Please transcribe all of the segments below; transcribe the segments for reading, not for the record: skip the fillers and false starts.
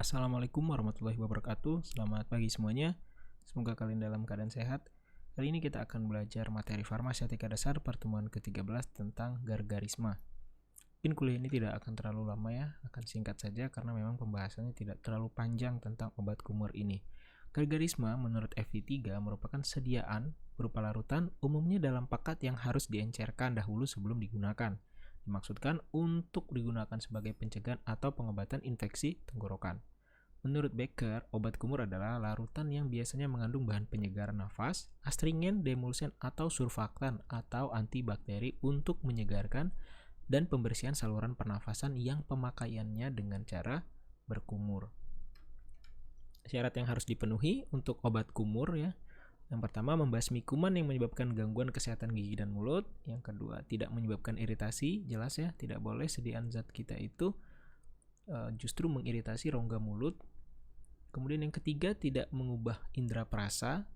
Assalamualaikum warahmatullahi wabarakatuh. Selamat pagi semuanya. Semoga kalian dalam keadaan sehat. Kali ini kita akan belajar materi farmasetika dasar pertemuan ke-13 tentang gargarisma. Mungkin kuliah ini tidak akan terlalu lama ya, akan singkat saja karena memang pembahasannya tidak terlalu panjang tentang obat kumur ini. Gargarisma menurut FD3 merupakan sediaan berupa larutan umumnya dalam pakat yang harus diencerkan dahulu sebelum digunakan. Dimaksudkan untuk digunakan sebagai pencegahan atau pengobatan infeksi tenggorokan. Menurut Becker, obat kumur adalah larutan yang biasanya mengandung bahan penyegar nafas, astringen, demulsen, atau surfaktan atau antibakteri untuk menyegarkan dan pembersihan saluran pernafasan yang pemakaiannya dengan cara berkumur. Syarat yang harus dipenuhi untuk obat kumur ya. Yang pertama, membasmi kuman yang menyebabkan gangguan kesehatan gigi dan mulut. Yang kedua, tidak menyebabkan iritasi, jelas ya, tidak boleh sediaan zat kita itu justru mengiritasi rongga mulut. Kemudian yang ketiga, tidak mengubah indera perasa.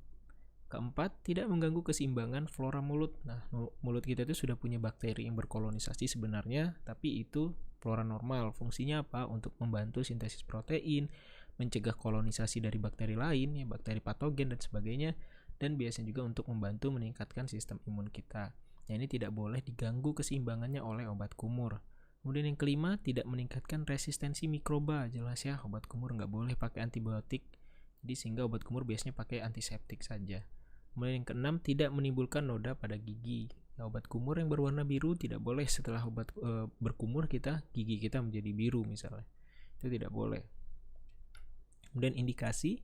Keempat, tidak mengganggu keseimbangan flora mulut. Nah, mulut kita itu sudah punya bakteri yang berkolonisasi sebenarnya, tapi itu flora normal. Fungsinya apa? Untuk membantu sintesis protein, mencegah kolonisasi dari bakteri lain, ya, bakteri patogen dan sebagainya, dan biasanya juga untuk membantu meningkatkan sistem imun kita. Nah, ini tidak boleh diganggu keseimbangannya oleh obat kumur. Kemudian yang kelima, tidak meningkatkan resistensi mikroba. Jelas ya, obat kumur nggak boleh pakai antibiotik, jadi sehingga obat kumur biasanya pakai antiseptik saja. Kemudian yang keenam, tidak menimbulkan noda pada gigi. Ya, obat kumur yang berwarna biru tidak boleh setelah obat berkumur gigi kita menjadi biru misalnya. Itu tidak boleh. Kemudian indikasi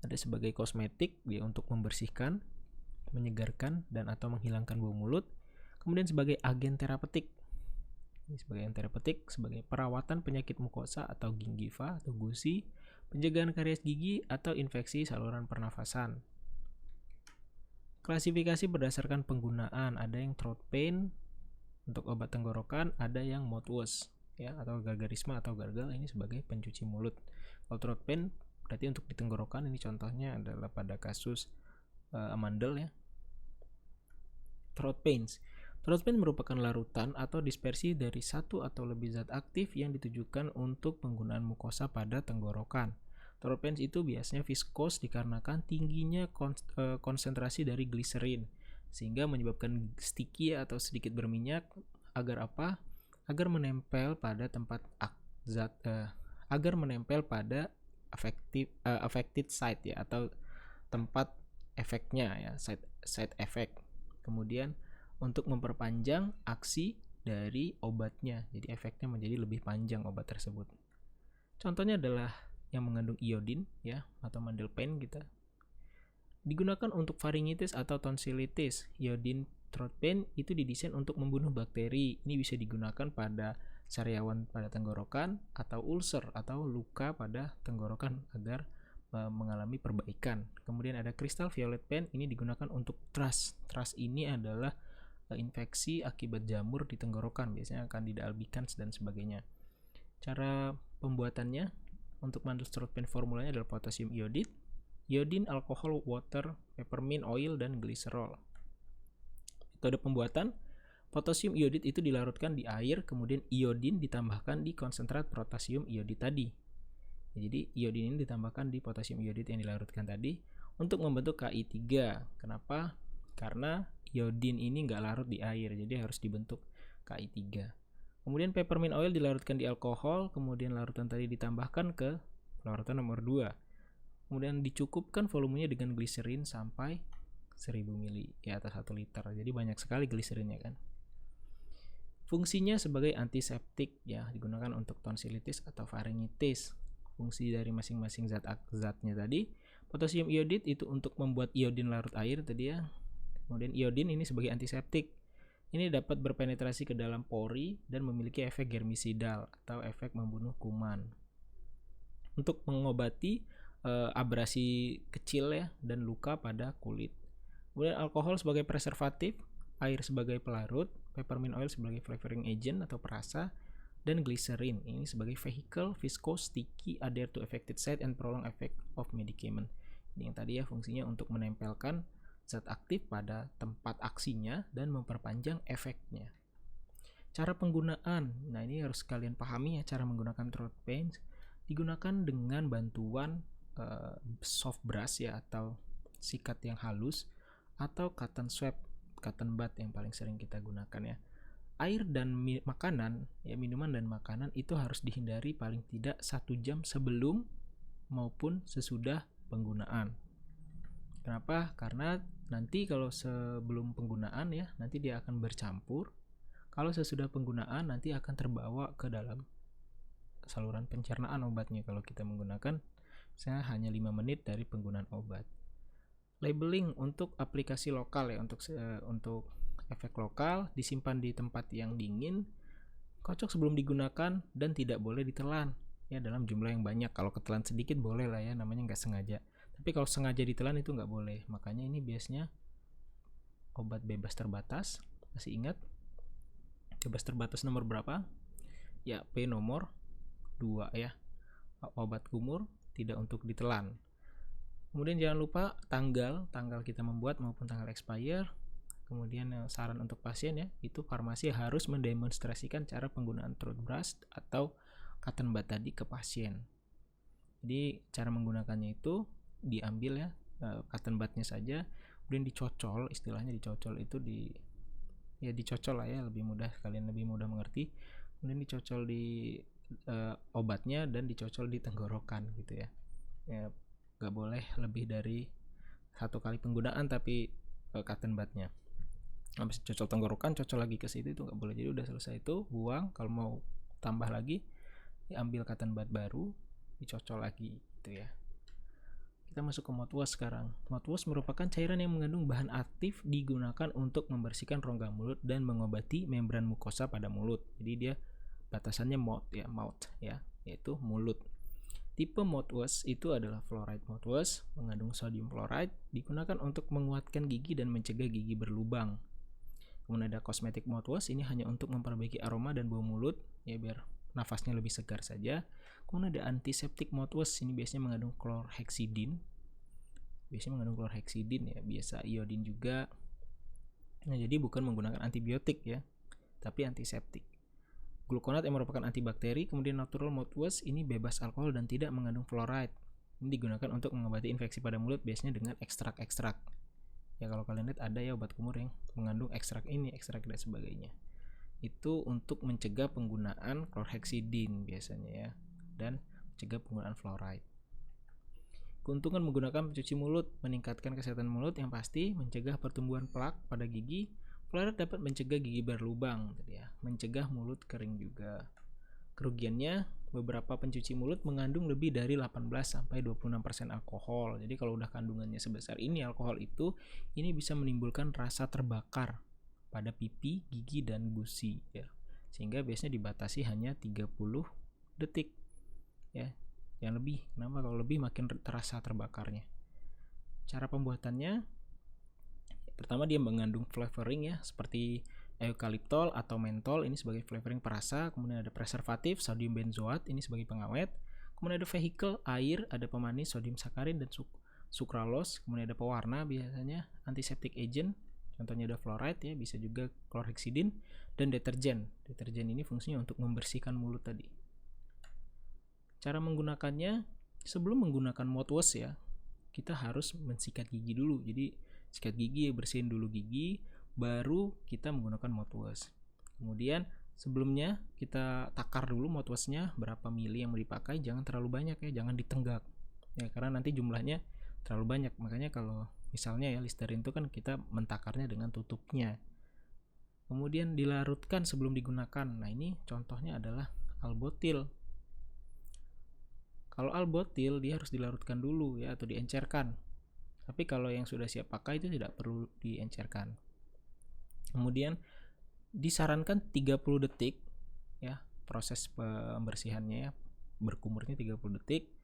ada sebagai kosmetik ya, untuk membersihkan, menyegarkan dan atau menghilangkan bau mulut. Kemudian sebagai agen terapeutik. Ini sebagai agen terapeutik sebagai perawatan penyakit mukosa atau gingiva atau gusi, pencegahan karies gigi atau infeksi saluran pernafasan. Klasifikasi berdasarkan penggunaan, ada yang throat pain untuk obat tenggorokan, ada yang mouthwash ya atau gargarisma atau gargal, ini sebagai pencuci mulut. Kalau throat pain berarti untuk di tenggorokan, ini contohnya adalah pada kasus amandel ya. Throat pains. Throat pain merupakan larutan atau dispersi dari satu atau lebih zat aktif yang ditujukan untuk penggunaan mukosa pada tenggorokan. Throat pains itu biasanya viskos dikarenakan tingginya konsentrasi dari gliserin sehingga menyebabkan sticky atau sedikit berminyak. Agar apa? Agar menempel pada tempat agar menempel pada affected site ya atau tempat efeknya ya, side effect. Kemudian untuk memperpanjang aksi dari obatnya, jadi efeknya menjadi lebih panjang obat tersebut. Contohnya adalah yang mengandung iodin ya atau mandel pain kita. Digunakan untuk faringitis atau tonsilitis. Iodin throat pain itu didesain untuk membunuh bakteri. Ini bisa digunakan pada sariawan pada tenggorokan atau ulcer atau luka pada tenggorokan agar mengalami perbaikan. Kemudian ada crystal violet pain, ini digunakan untuk thrush. Thrush ini adalah infeksi akibat jamur di tenggorokan, biasanya Candida albicans dan sebagainya. Cara pembuatannya untuk mandel throat pain formulanya adalah potasium iodid, iodin, alkohol, water, peppermint oil, dan glycerol. Metode pembuatan, potasium iodid itu dilarutkan di air, kemudian iodin ditambahkan di konsentrat potasium iodid tadi. Jadi iodin ini ditambahkan di potasium iodid yang dilarutkan tadi untuk membentuk Ki3. Kenapa? Karena iodin ini nggak larut di air, jadi harus dibentuk Ki3. Kemudian peppermint oil dilarutkan di alkohol, kemudian larutan tadi ditambahkan ke larutan nomor 2. Kemudian dicukupkan volumenya dengan gliserin sampai 1000 ml ya atau 1 liter. Jadi banyak sekali gliserinnya kan. Fungsinya sebagai antiseptik ya, digunakan untuk tonsilitis atau faringitis. Fungsi dari masing-masing zatnya tadi, potasium iodid itu untuk membuat iodin larut air tadi ya. Kemudian iodin ini sebagai antiseptik. Ini dapat berpenetrasi ke dalam pori dan memiliki efek germisidal atau efek membunuh kuman. Untuk mengobati abrasi kecil ya dan luka pada kulit. Kemudian alkohol sebagai preservatif, air sebagai pelarut, peppermint oil sebagai flavoring agent atau perasa, dan glycerin ini sebagai vehicle, viscose, sticky, adhere to affected site and prolong effect of medicament. Ini yang tadi ya fungsinya untuk menempelkan zat aktif pada tempat aksinya dan memperpanjang efeknya. Cara penggunaan, nah ini harus kalian pahami ya cara menggunakan throat pain. Digunakan dengan bantuan soft brush ya, atau sikat yang halus, atau cotton swab, cotton bud yang paling sering kita gunakan ya. Air dan makanan ya, minuman dan makanan itu harus dihindari paling tidak 1 jam sebelum maupun sesudah penggunaan. Kenapa? Karena nanti kalau sebelum penggunaan ya, nanti dia akan bercampur. Kalau sesudah penggunaan nanti akan terbawa ke dalam saluran pencernaan obatnya kalau kita menggunakan misalnya hanya 5 menit dari penggunaan obat. Labeling untuk aplikasi lokal ya, untuk efek lokal, disimpan di tempat yang dingin, kocok sebelum digunakan, dan tidak boleh ditelan ya dalam jumlah yang banyak. Kalau ketelan sedikit boleh lah ya, namanya nggak sengaja. Tapi kalau sengaja ditelan itu nggak boleh. Makanya ini biasanya obat bebas terbatas. Masih ingat bebas terbatas nomor berapa? Ya, P nomor 2 ya. Obat kumur tidak untuk ditelan. Kemudian jangan lupa tanggal kita membuat maupun tanggal expire. Kemudian saran untuk pasien ya, itu farmasi harus mendemonstrasikan cara penggunaan throat brush atau cotton bud tadi ke pasien. Jadi cara menggunakannya itu diambil ya, cotton budnya saja, kemudian dicocol, istilahnya dicocol itu dicocol lah ya, lebih mudah, kalian lebih mudah mengerti. Kemudian dicocol di obatnya dan dicocol di tenggorokan gitu ya. Gak boleh lebih dari 1 kali penggunaan tapi cotton budnya. Habis cocol tenggorokan, cocol lagi ke situ, itu nggak boleh. Jadi udah selesai itu buang. Kalau mau tambah lagi, diambil cotton bud baru, dicocol lagi gitu ya. Kita masuk ke mouthwash sekarang. Mouthwash merupakan cairan yang mengandung bahan aktif digunakan untuk membersihkan rongga mulut dan mengobati membran mukosa pada mulut. Jadi dia batasannya mouth ya, yaitu mulut. Tipe mouthwash itu adalah fluoride mouthwash, mengandung sodium fluoride, digunakan untuk menguatkan gigi dan mencegah gigi berlubang. Kemudian ada cosmetic mouthwash, ini hanya untuk memperbaiki aroma dan bau mulut ya, biar nafasnya lebih segar saja. Kemudian ada antiseptic mouthwash, ini biasanya mengandung chlorhexidine. Ya, biasa iodin juga. Nah, jadi bukan menggunakan antibiotik ya, tapi antiseptik. Gluconat yang merupakan antibakteri. Kemudian natural mouthwash, ini bebas alkohol dan tidak mengandung fluoride. Ini digunakan untuk mengobati infeksi pada mulut, biasanya dengan ekstrak-ekstrak. Ya kalau kalian lihat ada ya obat kumur yang mengandung ekstrak ini, ekstrak dan sebagainya. Itu untuk mencegah penggunaan chlorhexidine biasanya ya, dan mencegah penggunaan fluoride. Keuntungan menggunakan pencuci mulut: meningkatkan kesehatan mulut yang pasti, mencegah pertumbuhan plak pada gigi. Fluoride dapat mencegah gigi berlubang ya, mencegah mulut kering juga. Kerugiannya, beberapa pencuci mulut mengandung lebih dari 18-26% alkohol. Jadi kalau udah kandungannya sebesar ini alkohol itu, ini bisa menimbulkan rasa terbakar pada pipi, gigi, dan gusi ya. Sehingga biasanya dibatasi hanya 30 detik ya. Yang lebih, kenapa kalau lebih makin terasa terbakarnya. Cara pembuatannya, pertama dia mengandung flavoring ya, seperti eukaliptol atau mentol, ini sebagai flavoring perasa. Kemudian ada preservatif, sodium benzoat, ini sebagai pengawet. Kemudian ada vehicle, air, ada pemanis, sodium sakarin dan sucralose. Kemudian ada pewarna, biasanya antiseptic agent, contohnya ada fluoride ya, bisa juga chlorhexidine. Dan deterjen ini fungsinya untuk membersihkan mulut tadi. Cara menggunakannya, sebelum menggunakan mouthwash ya, kita harus mensikat gigi dulu. Jadi sikat gigi, bersihin dulu gigi, baru kita menggunakan mouthwash. Kemudian sebelumnya kita takar dulu mouthwashnya berapa mili yang mau dipakai, jangan terlalu banyak ya, jangan ditenggak ya, karena nanti jumlahnya terlalu banyak. Makanya kalau misalnya ya Listerine itu kan kita mentakarnya dengan tutupnya. Kemudian dilarutkan sebelum digunakan. Nah ini contohnya adalah albotil. Kalau albotil dia harus dilarutkan dulu ya, atau diencerkan. Tapi kalau yang sudah siap pakai itu tidak perlu diencerkan. Kemudian disarankan 30 detik ya proses pembersihannya ya, berkumurnya 30 detik.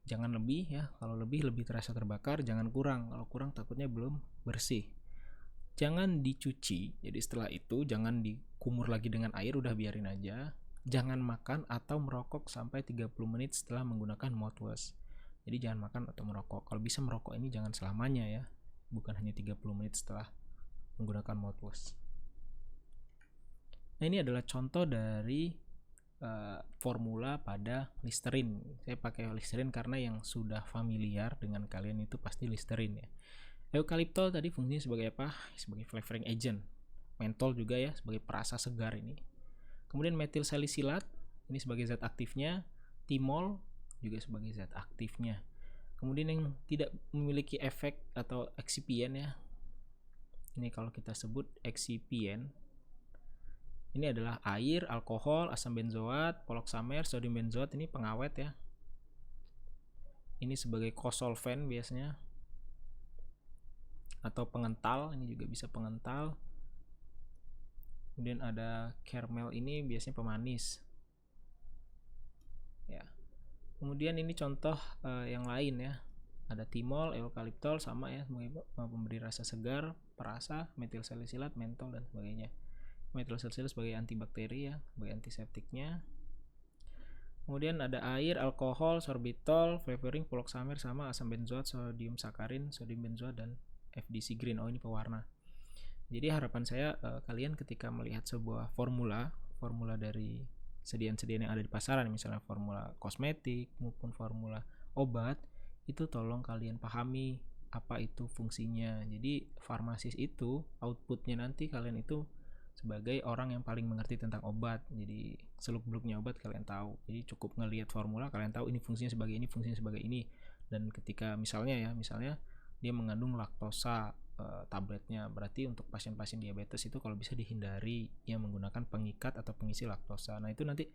Jangan lebih ya, kalau lebih terasa terbakar, jangan kurang. Kalau kurang takutnya belum bersih. Jangan dicuci, jadi setelah itu jangan dikumur lagi dengan air, udah biarin aja. Jangan makan atau merokok sampai 30 menit setelah menggunakan mouthwash. Jadi jangan makan atau merokok. Kalau bisa merokok ini jangan selamanya ya, bukan hanya 30 menit setelah menggunakan mouthwash. Nah ini adalah contoh dari formula pada Listerine. Saya pakai Listerine karena yang sudah familiar dengan kalian itu pasti Listerine ya. Eukaliptol tadi fungsinya sebagai apa? Sebagai flavoring agent. Mentol juga ya sebagai perasa segar ini. Kemudian metil salisilat ini sebagai zat aktifnya, timol juga sebagai zat aktifnya. Kemudian yang tidak memiliki efek atau excipient ya. Ini kalau kita sebut excipient, ini adalah air, alkohol, asam benzoat, poloksamer, sodium benzoat, ini pengawet ya. Ini sebagai kosolven biasanya, atau pengental, ini juga bisa pengental. Kemudian ada caramel, ini biasanya pemanis ya. Kemudian ini contoh yang lain ya, ada timol, eukaliptol sama ya, sebagai pemberi rasa segar, perasa, metil salisilat, mentol dan sebagainya. Metil salisilat sebagai antibakteri ya, sebagai antiseptiknya. Kemudian ada air, alkohol, sorbitol, flavoring, poloksamer sama asam benzoat, sodium sakarin, sodium benzoat dan FDC green. Oh ini pewarna. Jadi harapan saya kalian ketika melihat sebuah formula dari sediaan-sediaan yang ada di pasaran, misalnya formula kosmetik maupun formula obat, itu tolong kalian pahami apa itu fungsinya. Jadi farmasis itu outputnya nanti kalian itu sebagai orang yang paling mengerti tentang obat. Jadi seluk-beluknya obat kalian tahu. Jadi cukup ngelihat formula kalian tahu ini fungsinya sebagai ini, fungsinya sebagai ini. Dan ketika misalnya dia mengandung laktosa tabletnya, berarti untuk pasien-pasien diabetes itu kalau bisa dihindari ya menggunakan pengikat atau pengisi laktosa. Nah itu nanti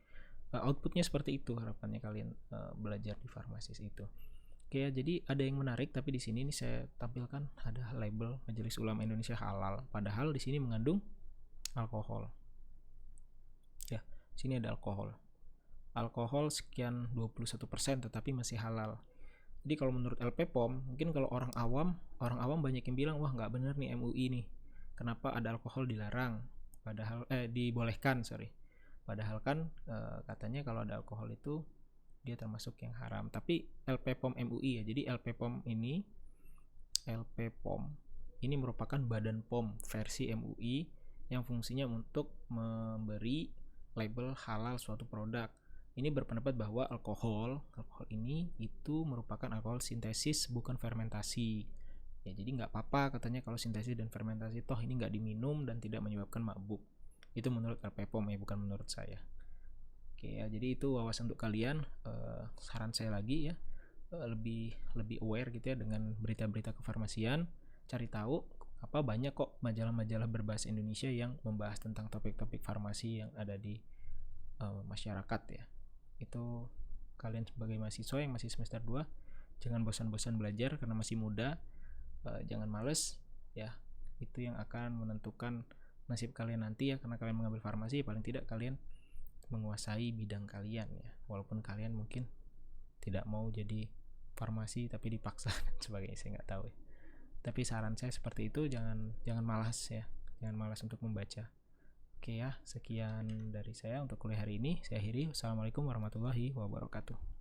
outputnya seperti itu harapannya kalian belajar di farmasis itu. Oke ya, jadi ada yang menarik tapi di sini nih saya tampilkan ada label Majelis Ulama Indonesia halal, padahal di sini mengandung alkohol. Ya, sini ada alkohol. Alkohol sekian 21% tetapi masih halal. Jadi kalau menurut LPPOM, mungkin kalau orang awam banyak yang bilang wah nggak bener nih MUI nih. Kenapa ada alkohol dilarang? Padahal dibolehkan, sorry. Padahal kan katanya kalau ada alkohol itu dia termasuk yang haram. Tapi LPPOM MUI ya. Jadi LPPOM ini merupakan badan POM versi MUI yang fungsinya untuk memberi label halal suatu produk. Ini berpendapat bahwa alkohol ini itu merupakan alkohol sintesis bukan fermentasi. Ya, jadi nggak apa-apa katanya kalau sintesis dan fermentasi, toh ini nggak diminum dan tidak menyebabkan mabuk. Itu menurut LPPOM ya, bukan menurut saya. Oke ya, jadi itu wawasan untuk kalian. Saran saya lagi ya, lebih aware gitu ya dengan berita-berita kefarmasian. Cari tahu apa banyak kok majalah-majalah berbahasa Indonesia yang membahas tentang topik-topik farmasi yang ada di masyarakat ya. Itu kalian sebagai mahasiswa yang masih semester 2 jangan bosan-bosan belajar karena masih muda. Jangan males ya, itu yang akan menentukan nasib kalian nanti ya, karena kalian mengambil farmasi paling tidak kalian menguasai bidang kalian ya, walaupun kalian mungkin tidak mau jadi farmasi tapi dipaksa dan sebagainya, saya nggak tahu ya. Tapi saran saya seperti itu, jangan malas ya, jangan malas untuk membaca. Oke ya, sekian dari saya untuk kuliah hari ini. Saya akhiri. Wassalamualaikum warahmatullahi wabarakatuh.